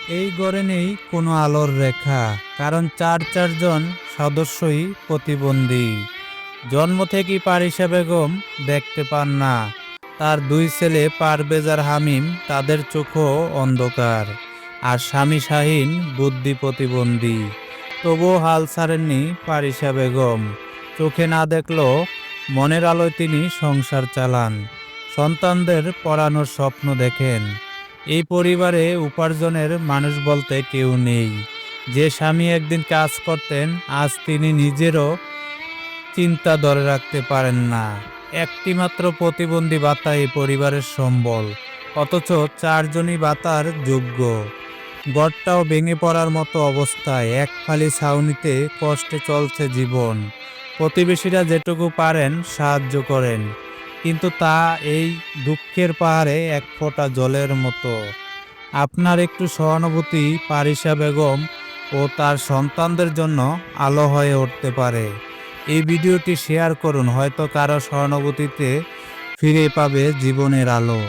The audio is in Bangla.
এই গড়ে নেই কোনো আলোর রেখা, কারণ চারজন সদস্যই প্রতিবন্ধী। জন্ম থেকেই পারিসা বেগম দেখতে পান না। তার দুই ছেলে পারভেজ আর হামিম, তাদের চোখও অন্ধকার। আর স্বামী শাহীন বুদ্ধি প্রতিবন্ধী। তবুও হাল ছাড়েননি পারিসা বেগম। চোখে না দেখলেও মনের আলোয় তিনি সংসার চালান। সন্তানদের পড়ানোর স্বপ্ন দেখেন। এই পরিবারে উপার্জনের মানুষ বলতে কেউ নেই। যে স্বামী একদিন কাজ করতেন, আজ তিনি নিজেরও চিন্তা ধরে রাখতে পারেন না। একটি মাত্র প্রতিবন্ধী ভাতা এই পরিবারের সম্বল, অথচ চারজনই ভাতার যোগ্য। ঘরটাও ভেঙে পড়ার মতো অবস্থায়, এক ফালি ছাউনিতে কষ্টে চলছে জীবন। প্রতিবেশীরা যেটুকু পারেন সাহায্য করেন, কিন্তু তা এই দুঃখের পাহাড়ে এক ফোঁটা জলের মতো। আপনার একটু সহানুভূতি পারিসা বেগম ও তার সন্তানদের জন্য আলো হয়ে উঠতে পারে। এই ভিডিওটি শেয়ার করুন, হয়তো কারো সহানুভূতিতে ফিরে পাবে জীবনের আলো।